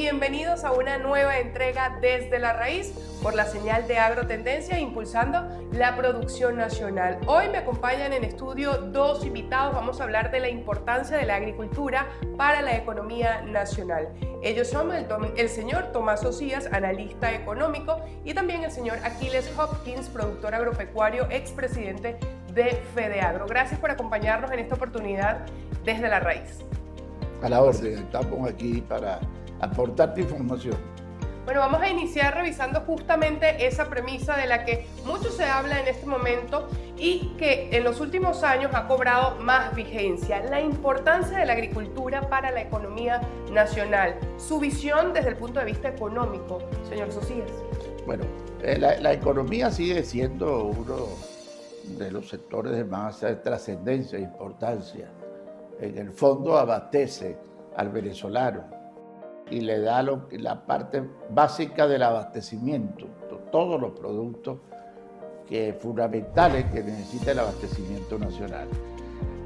bienvenidos a una nueva entrega Desde la Raíz por la señal de Agrotendencia impulsando la producción nacional. Hoy me acompañan en estudio dos invitados. Vamos a hablar de la importancia de la agricultura para la economía nacional. Ellos son el señor Tomás Ocías, analista económico, y también el señor Aquiles Hopkins, productor agropecuario, expresidente de FEDEAGRO. Gracias por acompañarnos en esta oportunidad Desde la Raíz. A la orden, estamos aquí para aportarte información. Bueno, vamos a iniciar revisando justamente esa premisa de la que mucho se habla en este momento y que en los últimos años ha cobrado más vigencia: la importancia de la agricultura para la economía nacional. Su visión desde el punto de vista económico, señor Socias. Bueno, la economía sigue siendo uno de los sectores de más trascendencia e importancia. En el fondo abastece al venezolano y le da la parte básica del abastecimiento, todos los productos fundamentales que necesita el abastecimiento nacional.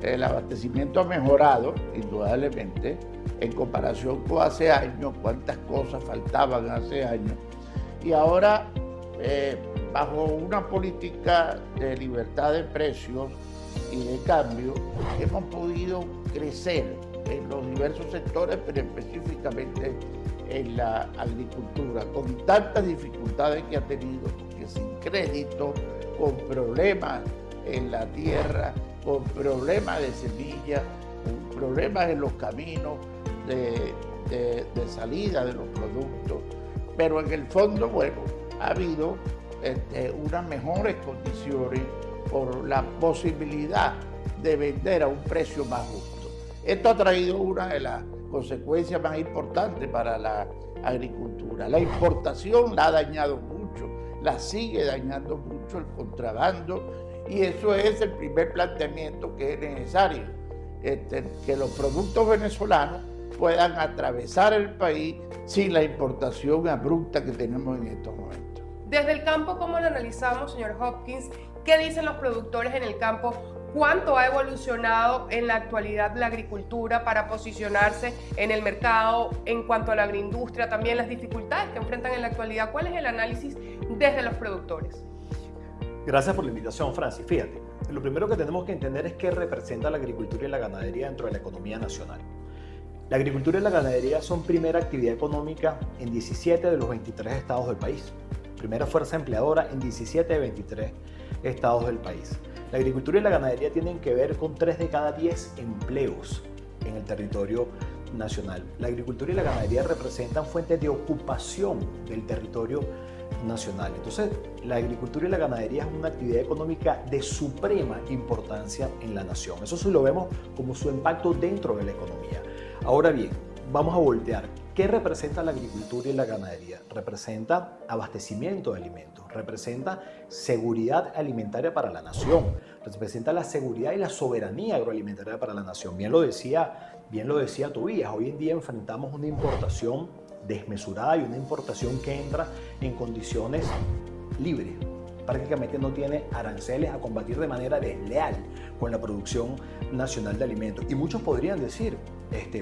El abastecimiento ha mejorado, indudablemente, en comparación con hace años, cuántas cosas faltaban hace años. Y ahora, bajo una política de libertad de precios y de cambio, hemos podido crecer en los diversos sectores, pero específicamente en la agricultura, con tantas dificultades que ha tenido, porque sin crédito, con problemas en la tierra, con problemas de semillas, con problemas en los caminos de salida de los productos, pero en el fondo, bueno, ha habido unas mejores condiciones por la posibilidad de vender a un precio más justo. Esto ha traído una de las consecuencias más importantes para la agricultura. La importación la ha dañado mucho, la sigue dañando mucho el contrabando, y eso es el primer planteamiento que es necesario, que los productos venezolanos puedan atravesar el país sin la importación abrupta que tenemos en estos momentos. Desde el campo, ¿cómo lo analizamos, señor Hopkins? ¿Qué dicen los productores en el campo? ¿Cuánto ha evolucionado en la actualidad la agricultura para posicionarse en el mercado en cuanto a la agroindustria? También las dificultades que enfrentan en la actualidad. ¿Cuál es el análisis desde los productores? Gracias por la invitación, Francis. Fíjate, lo primero que tenemos que entender es qué representa la agricultura y la ganadería dentro de la economía nacional. La agricultura y la ganadería son primera actividad económica en 17 de los 23 estados del país. Primera fuerza empleadora en 17 de 23 estados del país. La agricultura y la ganadería tienen que ver con 3 de cada 10 empleos en el territorio nacional. La agricultura y la ganadería representan fuentes de ocupación del territorio nacional. Entonces, la agricultura y la ganadería es una actividad económica de suprema importancia en la nación. Eso sí lo vemos como su impacto dentro de la economía. Ahora bien, vamos a voltear. ¿Qué representa la agricultura y la ganadería? Representa abastecimiento de alimentos, representa seguridad alimentaria para la nación, representa la seguridad y la soberanía agroalimentaria para la nación. Bien lo decía Tobías, hoy en día enfrentamos una importación desmesurada y una importación que entra en condiciones libres. Prácticamente no tiene aranceles a combatir de manera desleal con la producción nacional de alimentos. Y muchos podrían decir,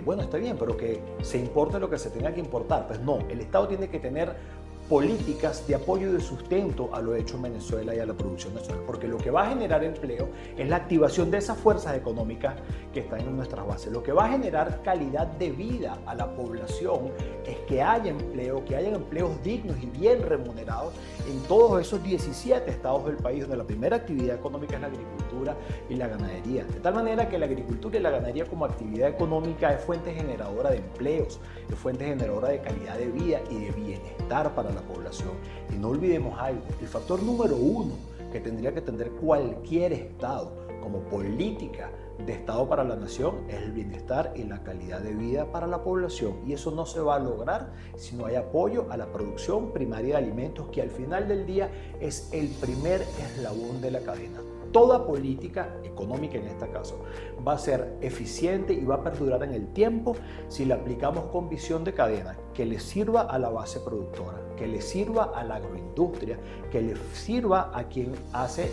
bueno, está bien, pero que se importe lo que se tenga que importar. Pues no, el Estado tiene que tener políticas de apoyo y de sustento a lo hecho en Venezuela y a la producción nacional, porque lo que va a generar empleo es la activación de esas fuerzas económicas que están en nuestras bases. Lo que va a generar calidad de vida a la población es que haya empleo, que hayan empleos dignos y bien remunerados en todos esos 17 estados del país, donde la primera actividad económica es la agricultura y la ganadería. De tal manera que la agricultura y la ganadería como actividad económica es fuente generadora de empleos, es fuente generadora de calidad de vida y de bienestar para la población. Y no olvidemos algo, el factor número uno que tendría que tener cualquier Estado como política de Estado para la nación es el bienestar y la calidad de vida para la población, y eso no se va a lograr si no hay apoyo a la producción primaria de alimentos, que al final del día es el primer eslabón de la cadena. Toda política económica, en este caso, va a ser eficiente y va a perdurar en el tiempo si la aplicamos con visión de cadena, que le sirva a la base productora, que le sirva a la agroindustria, que le sirva a quien hace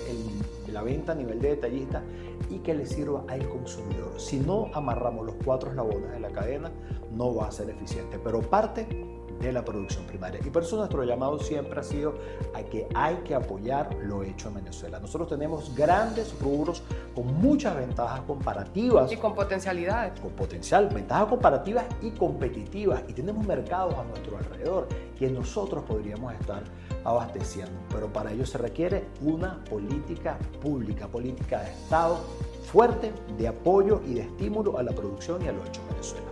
la venta a nivel de detallista y que le sirva al consumidor. Si no amarramos los 4 eslabones de la cadena, no va a ser eficiente, pero parte de la producción primaria. Y por eso nuestro llamado siempre ha sido a que hay que apoyar lo hecho en Venezuela. Nosotros tenemos grandes rubros con muchas ventajas comparativas. Y con potencialidades. Con potencial, ventajas comparativas y competitivas. Y tenemos mercados a nuestro alrededor que nosotros podríamos estar abasteciendo. Pero para ello se requiere una política pública, política de Estado fuerte, de apoyo y de estímulo a la producción y a lo hecho en Venezuela.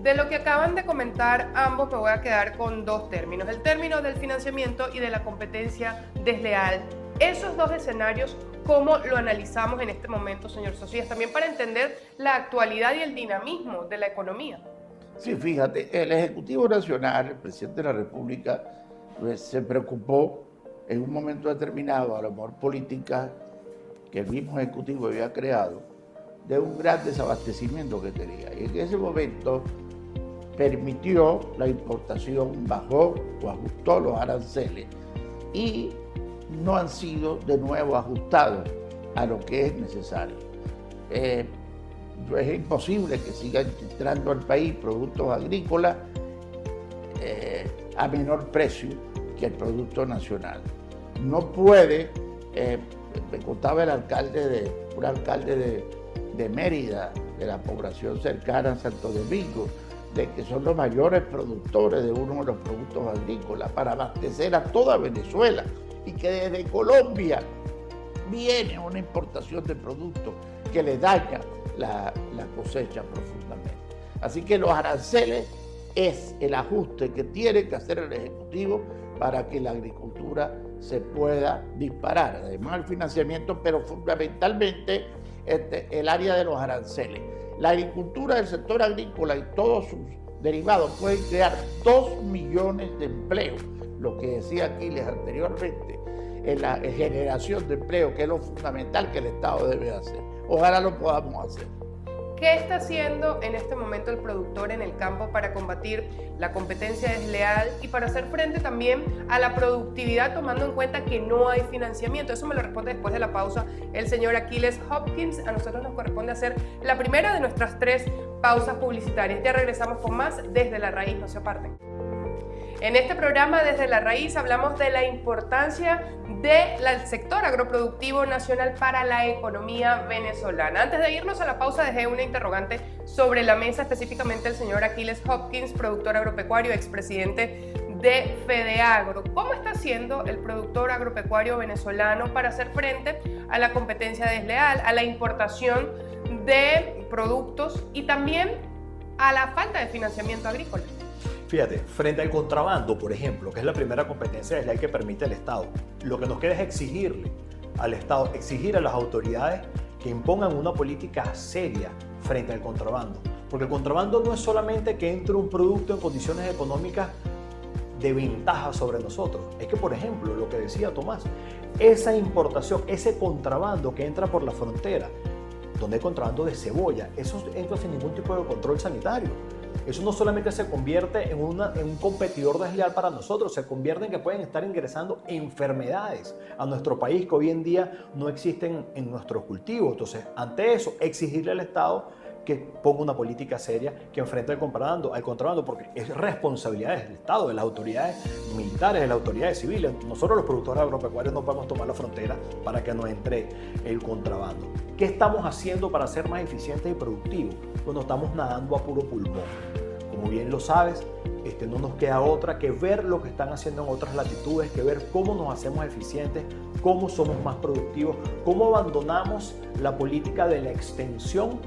De lo que acaban de comentar ambos, me voy a quedar con dos términos: el término del financiamiento y de la competencia desleal. Esos dos escenarios, ¿cómo lo analizamos en este momento, señor Socias? También para entender la actualidad y el dinamismo de la economía. Sí, fíjate, el Ejecutivo Nacional, el presidente de la República, pues, se preocupó en un momento determinado, a lo mejor política que el mismo Ejecutivo había creado, de un gran desabastecimiento que tenía. Y en ese momento permitió la importación, bajó o ajustó los aranceles y no han sido de nuevo ajustados a lo que es necesario. Es imposible que sigan entrando al país productos agrícolas a menor precio que el producto nacional. No puede, me contaba un alcalde de Mérida, de la población cercana a Santo Domingo, de que son los mayores productores de uno de los productos agrícolas para abastecer a toda Venezuela, y que desde Colombia viene una importación de productos que le daña la cosecha profundamente. Así que los aranceles es el ajuste que tiene que hacer el Ejecutivo para que la agricultura se pueda disparar. Además el financiamiento, pero fundamentalmente el área de los aranceles. La agricultura, el sector agrícola y todos sus derivados pueden crear 2 millones de empleos, lo que decía Aquiles anteriormente, en la generación de empleo, que es lo fundamental que el Estado debe hacer. Ojalá lo podamos hacer. ¿Qué está haciendo en este momento el productor en el campo para combatir la competencia desleal y para hacer frente también a la productividad, tomando en cuenta que no hay financiamiento? Eso me lo responde después de la pausa el señor Aquiles Hopkins. A nosotros nos corresponde hacer la primera de nuestras 3 pausas publicitarias. Ya regresamos con más Desde la Raíz, no se aparten. En este programa Desde la Raíz hablamos de la importancia del sector agroproductivo nacional para la economía venezolana. Antes de irnos a la pausa dejé una interrogante sobre la mesa, específicamente el señor Aquiles Hopkins, productor agropecuario, expresidente de FEDEAGRO. ¿Cómo está haciendo el productor agropecuario venezolano para hacer frente a la competencia desleal, a la importación de productos y también a la falta de financiamiento agrícola? Fíjate, frente al contrabando, por ejemplo, que es la primera competencia desleal que permite el Estado, lo que nos queda es exigirle al Estado, exigir a las autoridades que impongan una política seria frente al contrabando. Porque el contrabando no es solamente que entre un producto en condiciones económicas de ventaja sobre nosotros. Es que, por ejemplo, lo que decía Tomás, esa importación, ese contrabando que entra por la frontera, donde hay contrabando de cebolla, eso entra sin ningún tipo de control sanitario. Eso no solamente se convierte en un competidor desleal para nosotros, se convierte en que pueden estar ingresando enfermedades a nuestro país que hoy en día no existen en nuestros cultivos. Entonces, ante eso, exigirle al Estado que ponga una política seria que enfrente al contrabando, porque es responsabilidad del Estado, de las autoridades militares, de las autoridades civiles. Nosotros los productores agropecuarios no podemos tomar la frontera para que no entre el contrabando. ¿Qué estamos haciendo para ser más eficientes y productivos? Bueno, estamos nadando a puro pulmón. Como bien lo sabes, no nos queda otra que ver lo que están haciendo en otras latitudes, que ver cómo nos hacemos eficientes, cómo somos más productivos, cómo abandonamos la política de la extensión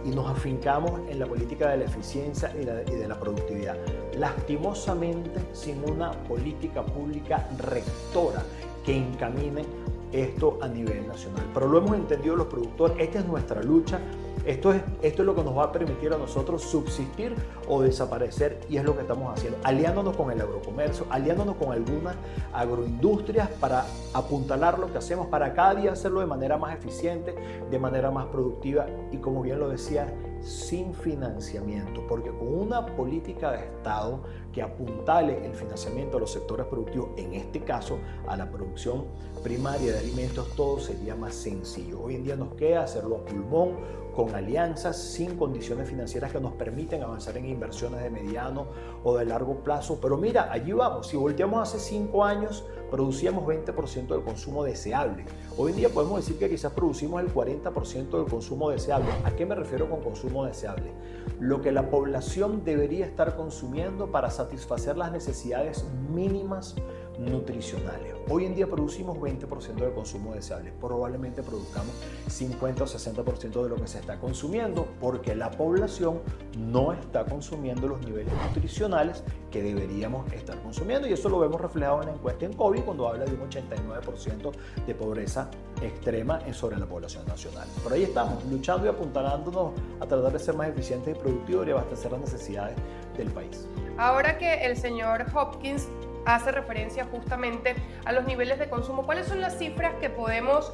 y nos afincamos en la política de la eficiencia y de la productividad. Lastimosamente, sin una política pública rectora que encamine esto a nivel nacional. Pero lo hemos entendido los productores, esta es nuestra lucha, esto es lo que nos va a permitir a nosotros subsistir o desaparecer, y es lo que estamos haciendo, aliándonos con el agrocomercio, aliándonos con algunas agroindustrias para apuntalar lo que hacemos, para cada día hacerlo de manera más eficiente, de manera más productiva y, como bien lo decía, sin financiamiento, porque con una política de Estado que apuntale el financiamiento a los sectores productivos, en este caso a la producción primaria de alimentos, todo sería más sencillo. Hoy en día nos queda hacerlo a pulmón, con alianzas, sin condiciones financieras que nos permiten avanzar en inversiones de mediano o de largo plazo. Pero mira, allí vamos. Si volteamos hace 5 años, producíamos 20% del consumo deseable. Hoy en día podemos decir que quizás producimos el 40% del consumo deseable. ¿A qué me refiero con consumo deseable? Lo que la población debería estar consumiendo para satisfacer las necesidades mínimas nutricionales. Hoy en día producimos 20% del consumo deseable. Probablemente produzcamos 50 o 60% de lo que se está consumiendo porque la población no está consumiendo los niveles nutricionales que deberíamos estar consumiendo, y eso lo vemos reflejado en la encuesta en COVID cuando habla de un 89% de pobreza extrema sobre la población nacional. Pero ahí estamos, luchando y apuntalándonos a tratar de ser más eficientes y productivos y abastecer las necesidades del país. Ahora que el señor Hopkins hace referencia justamente a los niveles de consumo, ¿cuáles son las cifras que podemos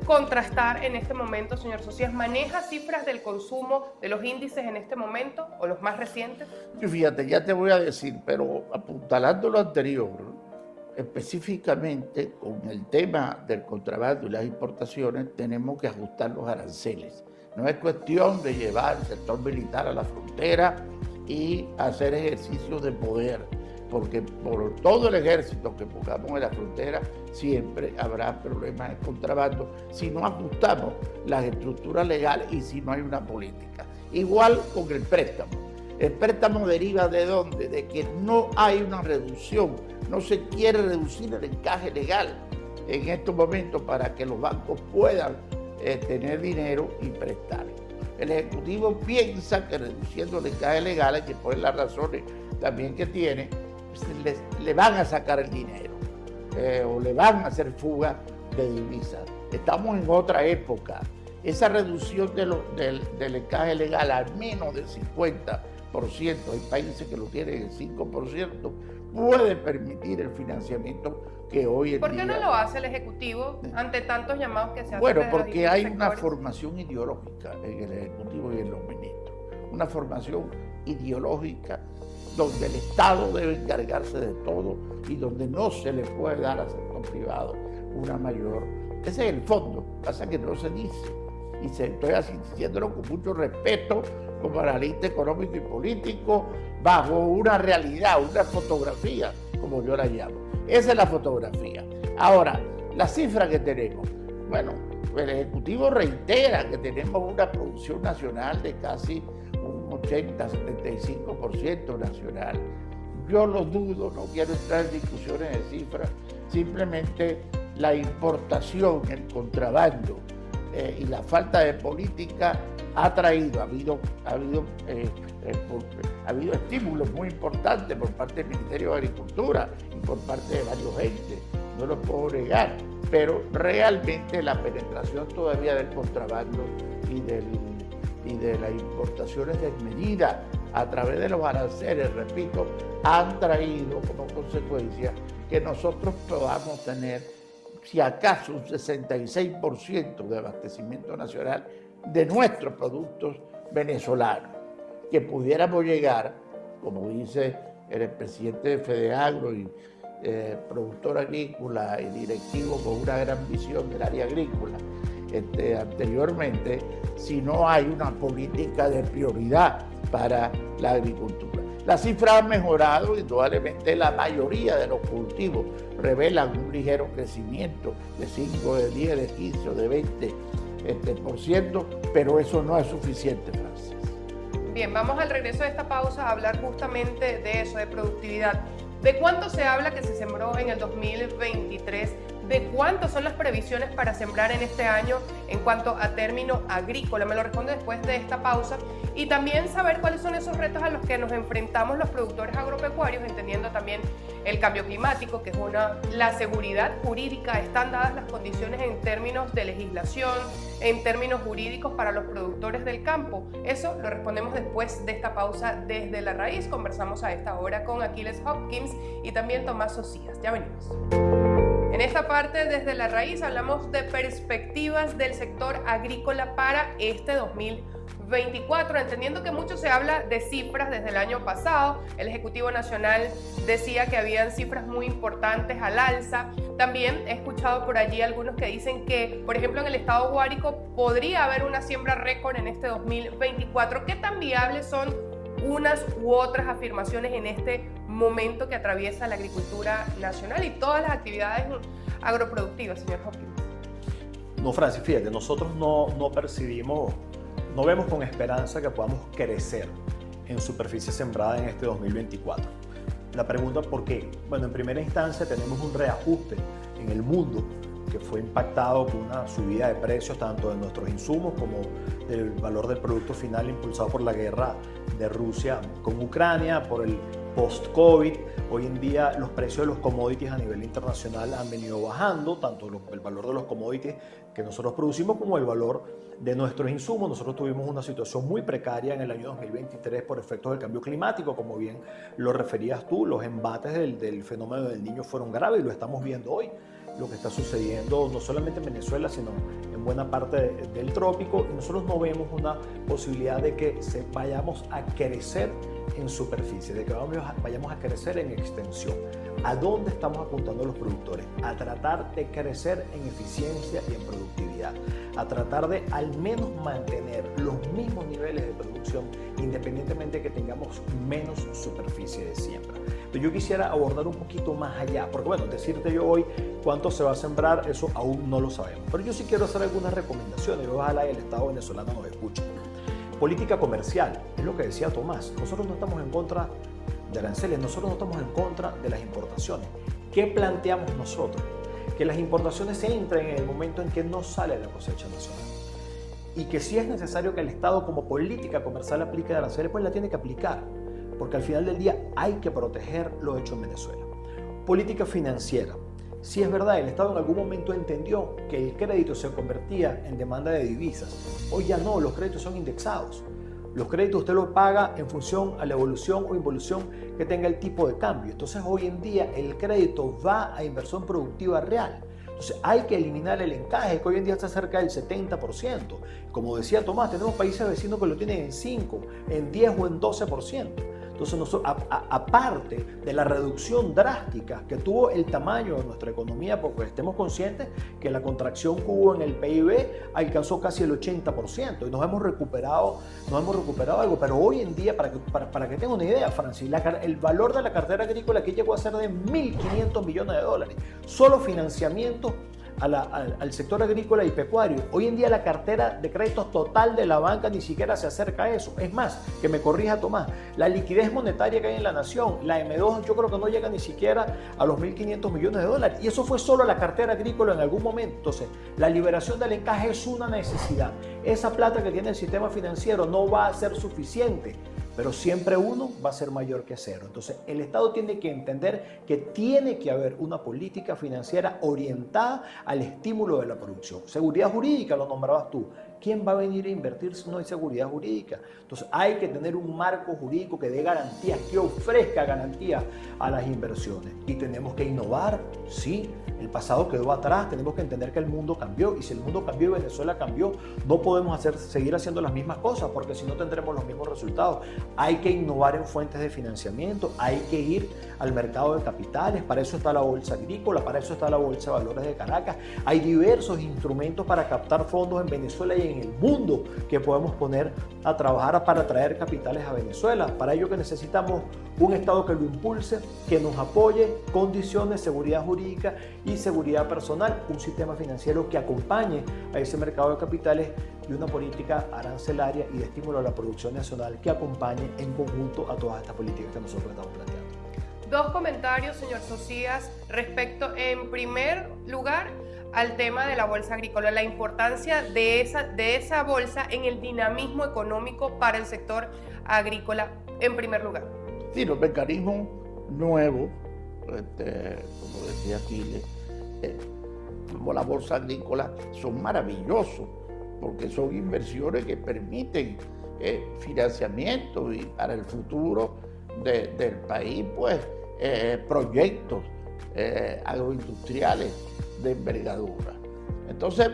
contrastar en este momento, señor Socias? ¿Maneja cifras del consumo, de los índices en este momento o los más recientes? Y fíjate, ya te voy a decir, pero apuntalando lo anterior, específicamente con el tema del contrabando y las importaciones, tenemos que ajustar los aranceles. No es cuestión de llevar el sector militar a la frontera y hacer ejercicios de poder, porque por todo el ejército que pongamos en la frontera siempre habrá problemas de contrabando si no ajustamos las estructuras legales y si no hay una política. Igual con el préstamo. El préstamo deriva ¿de dónde? De que no hay una reducción, no se quiere reducir el encaje legal en estos momentos para que los bancos puedan tener dinero y prestar. El Ejecutivo piensa que reduciendo el encaje legal, que por las razones también que tiene, le van a sacar el dinero o le van a hacer fuga de divisas. Estamos en otra época. Esa reducción del encaje legal al menos del 50%, hay países que lo tienen el 5%, puede permitir el financiamiento que hoy en día... ¿Por qué no lo hace el Ejecutivo ante tantos llamados que se hacen? Bueno, porque hay una formación ideológica en el Ejecutivo y en los ministros. Una formación ideológica donde el Estado debe encargarse de todo y donde no se le puede dar al sector privado una mayor... Ese es el fondo, pasa que no se dice. Y estoy diciéndolo con mucho respeto como analista económico y político, bajo una realidad, una fotografía, como yo la llamo. Esa es la fotografía. Ahora, la cifra que tenemos. Bueno, el Ejecutivo reitera que tenemos una producción nacional de casi un 80-75% nacional. Yo lo dudo, no quiero entrar en discusiones de cifras, simplemente la importación, el contrabando y la falta de política ha habido estímulos muy importantes por parte del Ministerio de Agricultura y por parte de varios entes, no lo puedo negar, pero realmente la penetración todavía del contrabando y de las importaciones desmedidas a través de los aranceles, repito, han traído como consecuencia que nosotros podamos tener, si acaso, un 66% de abastecimiento nacional de nuestros productos venezolanos, que pudiéramos llegar, como dice el presidente de FEDEAGRO y productor agrícola y directivo con una gran visión del área agrícola anteriormente, si no hay una política de prioridad para la agricultura. Las cifras han mejorado, indudablemente la mayoría de los cultivos revelan un ligero crecimiento de 5, de 10, de 15 o de 20%, pero eso no es suficiente, Francis. Bien, vamos al regreso de esta pausa a hablar justamente de eso, de productividad. ¿De cuánto se habla que se sembró en el 2023? ¿De cuánto son las previsiones para sembrar en este año en cuanto a término agrícola? Me lo responde después de esta pausa. Y también saber cuáles son esos retos a los que nos enfrentamos los productores agropecuarios, entendiendo también el cambio climático, que es la seguridad jurídica. Están dadas las condiciones en términos de legislación, en términos jurídicos para los productores del campo. Eso lo respondemos después de esta pausa desde la raíz. Conversamos a esta hora con Achilles Hopkins y también Tomás Socias. Ya venimos. En esta parte, desde la raíz, hablamos de perspectivas del sector agrícola para este 2023. 2024, entendiendo que mucho se habla de cifras desde el año pasado. El Ejecutivo Nacional decía que habían cifras muy importantes al alza. También he escuchado por allí algunos que dicen que, por ejemplo, en el estado Guárico podría haber una siembra récord en este 2024. ¿Qué tan viables son unas u otras afirmaciones en este momento que atraviesa la agricultura nacional y todas las actividades agroproductivas, señor Hopkins? No, Francis, fíjate, nosotros no percibimos, no vemos con esperanza que podamos crecer en superficie sembrada en este 2024. La pregunta, ¿por qué? Bueno, en primera instancia tenemos un reajuste en el mundo que fue impactado por una subida de precios tanto de nuestros insumos como del valor del producto final impulsado por la guerra de Rusia con Ucrania, por el post-COVID. Hoy en día los precios de los commodities a nivel internacional han venido bajando, tanto el valor de los commodities que nosotros producimos como el valor de nuestros insumos. Nosotros tuvimos una situación muy precaria en el año 2023 por efectos del cambio climático, como bien lo referías tú. Los embates del fenómeno del Niño fueron graves y lo estamos viendo hoy. Lo que está sucediendo no solamente en Venezuela, sino en buena parte del trópico, y nosotros no vemos una posibilidad de que vayamos a crecer en superficie, de que vayamos a crecer en extensión. ¿A dónde estamos apuntando los productores? A tratar de crecer en eficiencia y en productividad, a tratar de al menos mantener los mismos niveles de producción independientemente de que tengamos menos superficie de siembra. Pero yo quisiera abordar un poquito más allá, porque bueno, decirte yo hoy cuánto se va a sembrar, eso aún no lo sabemos. Pero yo sí quiero hacer algunas recomendaciones, ojalá el Estado venezolano nos escuche. Política comercial, es lo que decía Tomás, nosotros no estamos en contra de aranceles, nosotros no estamos en contra de las importaciones. ¿Qué planteamos nosotros? Que las importaciones se entren en el momento en que no sale la cosecha nacional. Y que si es necesario que el Estado como política comercial aplique aranceles, pues la tiene que aplicar. Porque al final del día hay que proteger lo hecho en Venezuela. Política financiera. Si es verdad, el Estado en algún momento entendió que el crédito se convertía en demanda de divisas. Hoy ya no, los créditos son indexados. Los créditos usted los paga en función a la evolución o involución que tenga el tipo de cambio. Entonces hoy en día el crédito va a inversión productiva real. Entonces hay que eliminar el encaje que hoy en día está cerca del 70%. Como decía Tomás, tenemos países vecinos que lo tienen en 5, en 10 o en 12%. Entonces, aparte de la reducción drástica que tuvo el tamaño de nuestra economía, porque estemos conscientes que la contracción que hubo en el PIB alcanzó casi el 80% y nos hemos recuperado algo. Pero hoy en día, para que tengan una idea, Francis, el valor de la cartera agrícola aquí llegó a ser de $1.500 millones. Solo financiamiento al sector agrícola y pecuario. Hoy en día la cartera de créditos total de la banca ni siquiera se acerca a eso. Es más, que me corrija Tomás, la liquidez monetaria que hay en la nación, la M2, yo creo que no llega ni siquiera a los $1.500 millones. Y eso fue solo la cartera agrícola en algún momento. Entonces, la liberación del encaje es una necesidad. Esa plata que tiene el sistema financiero no va a ser suficiente, pero siempre uno va a ser mayor que cero. Entonces, el Estado tiene que entender que tiene que haber una política financiera orientada al estímulo de la producción. Seguridad jurídica, lo nombrabas tú. ¿Quién va a venir a invertir si no hay seguridad jurídica? Entonces, hay que tener un marco jurídico que dé garantías, que ofrezca garantías a las inversiones. Y tenemos que innovar, sí. El pasado quedó atrás, tenemos que entender que el mundo cambió, y si el mundo cambió y Venezuela cambió, no podemos seguir haciendo las mismas cosas, porque si no tendremos los mismos resultados. Hay que innovar en fuentes de financiamiento, hay que ir al mercado de capitales, para eso está la Bolsa Agrícola, para eso está la Bolsa de Valores de Caracas. Hay diversos instrumentos para captar fondos en Venezuela y en el mundo que podemos poner a trabajar para traer capitales a Venezuela. Para ello que necesitamos un Estado que lo impulse, que nos apoye, condiciones, seguridad jurídica y seguridad personal, un sistema financiero que acompañe a ese mercado de capitales y una política arancelaria y de estímulo a la producción nacional que acompañe en conjunto a todas estas políticas que nosotros estamos planteando. Dos comentarios, señor Socias, respecto, en primer lugar, al tema de la bolsa agrícola, la importancia de esa bolsa en el dinamismo económico para el sector agrícola, en primer lugar. Sí, los mecanismos nuevos, como decía Chile, como la bolsa agrícola, son maravillosos, porque son inversiones que permiten financiamiento y para el futuro del país, pues proyectos agroindustriales de envergadura. Entonces,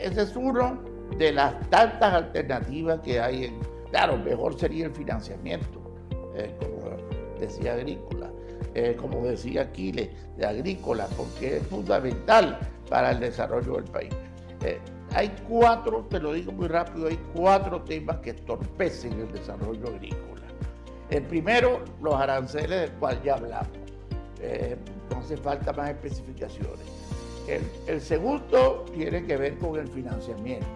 ese es uno de las tantas alternativas que hay. Claro, mejor sería el financiamiento, como decía Agrícola, como decía Aquiles, de Agrícola, porque es fundamental para el desarrollo del país. Hay cuatro, te lo digo muy rápido, hay cuatro temas que entorpecen el desarrollo agrícola. El primero, los aranceles, del cual ya hablamos. No hace falta más especificaciones. El segundo tiene que ver con el financiamiento,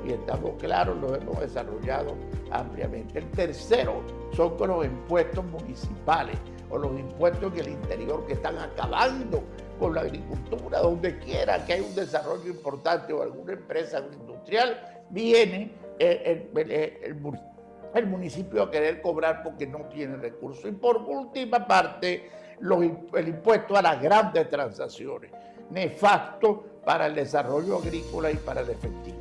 y estamos claros, lo hemos desarrollado ampliamente. El tercero son con los impuestos municipales o los impuestos en el interior que están acabando con la agricultura. Donde quiera que haya un desarrollo importante o alguna empresa agroindustrial, viene el municipio a querer cobrar porque no tiene recursos. Y por última parte, el impuesto a las grandes transacciones, nefasto para el desarrollo agrícola y para el efectivo.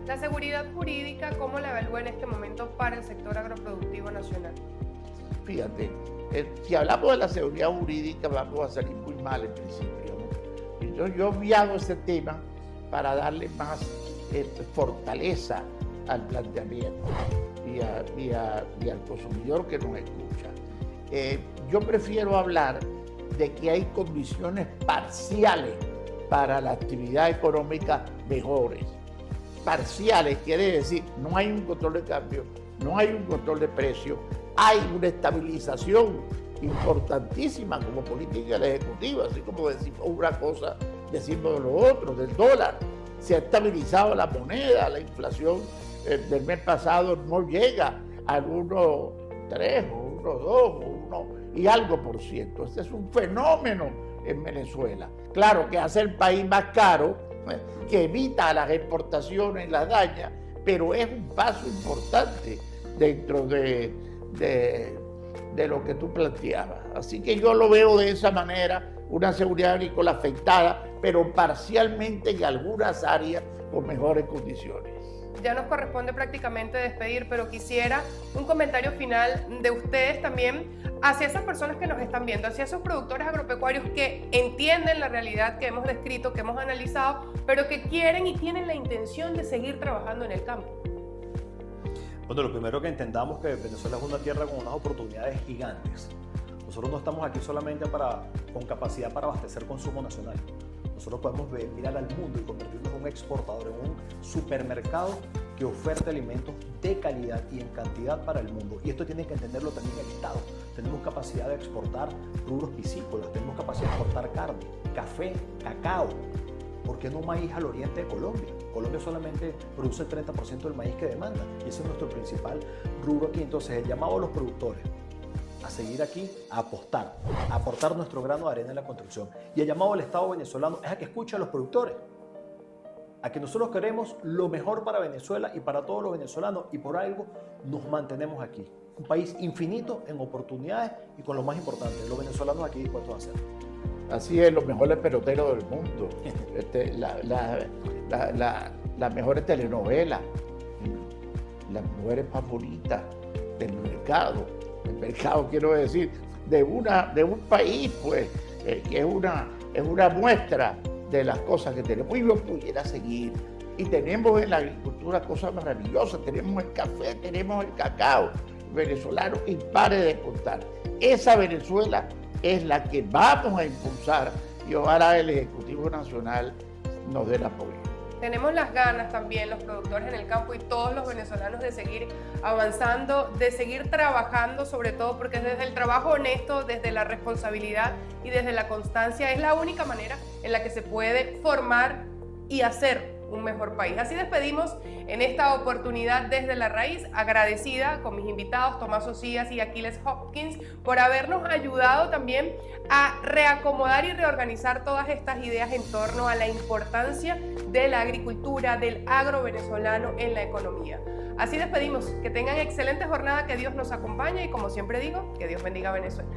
La seguridad jurídica, ¿cómo la evalúa en este momento para el sector agroproductivo nacional? Fíjate, si hablamos de la seguridad jurídica vamos a salir muy mal en principio, ¿no? Entonces yo he enviado ese tema para darle más fortaleza al planteamiento y al consumidor que nos escucha. Yo prefiero hablar de que hay condiciones parciales para la actividad económica mejores. Parciales quiere decir, no hay un control de cambio, no hay un control de precios, hay una estabilización importantísima como política ejecutiva, así como decimos una cosa, decimos lo otro, del dólar. Se ha estabilizado la moneda, la inflación del mes pasado no llega al 1,3 o 1,2 o 1 y algo por ciento. Este es un fenómeno en Venezuela. Claro que hace el país más caro, que evita las exportaciones y las daña, pero es un paso importante dentro de lo que tú planteabas. Así que yo lo veo de esa manera, una seguridad agrícola afectada, pero parcialmente en algunas áreas con mejores condiciones. Ya nos corresponde prácticamente despedir, pero quisiera un comentario final de ustedes también hacia esas personas que nos están viendo, hacia esos productores agropecuarios que entienden la realidad que hemos descrito, que hemos analizado, pero que quieren y tienen la intención de seguir trabajando en el campo. Bueno, lo primero que entendamos que Venezuela es una tierra con unas oportunidades gigantes. Nosotros no estamos aquí solamente con capacidad para abastecer consumo nacional. Nosotros podemos mirar al mundo y convertirnos en un exportador, en un supermercado que oferta alimentos de calidad y en cantidad para el mundo. Y esto tiene que entenderlo también el Estado. Tenemos capacidad de exportar rubros piscícolas, tenemos capacidad de exportar carne, café, cacao. ¿Por qué no maíz al oriente de Colombia? Colombia solamente produce el 30% del maíz que demanda y ese es nuestro principal rubro aquí. Entonces, el llamado a los productores a seguir aquí, a aportar nuestro grano de arena en la construcción. Y el llamado al Estado venezolano es a que escuche a los productores, a que nosotros queremos lo mejor para Venezuela y para todos los venezolanos y por algo nos mantenemos aquí. Un país infinito en oportunidades y con lo más importante, los venezolanos aquí dispuestos a hacerlo. Así es, los mejores peloteros del mundo, las mejores telenovelas, las mujeres favoritas del mercado. El mercado, quiero decir, de un país, pues, que es una muestra de las cosas que tenemos. Y yo pudiera seguir. Y tenemos en la agricultura cosas maravillosas. Tenemos el café, tenemos el cacao venezolano y pare de contar. Esa Venezuela es la que vamos a impulsar y ojalá el Ejecutivo Nacional nos dé el apoyo. Tenemos las ganas también, los productores en el campo y todos los venezolanos, de seguir avanzando, de seguir trabajando, sobre todo porque desde el trabajo honesto, desde la responsabilidad y desde la constancia es la única manera en la que se puede formar y hacer un mejor país. Así despedimos en esta oportunidad Desde la Raíz, agradecida con mis invitados Tomás Osías y Aquiles Hopkins por habernos ayudado también a reacomodar y reorganizar todas estas ideas en torno a la importancia de la agricultura, del agro venezolano en la economía. Así despedimos, que tengan excelente jornada, que Dios nos acompañe y como siempre digo, que Dios bendiga a Venezuela.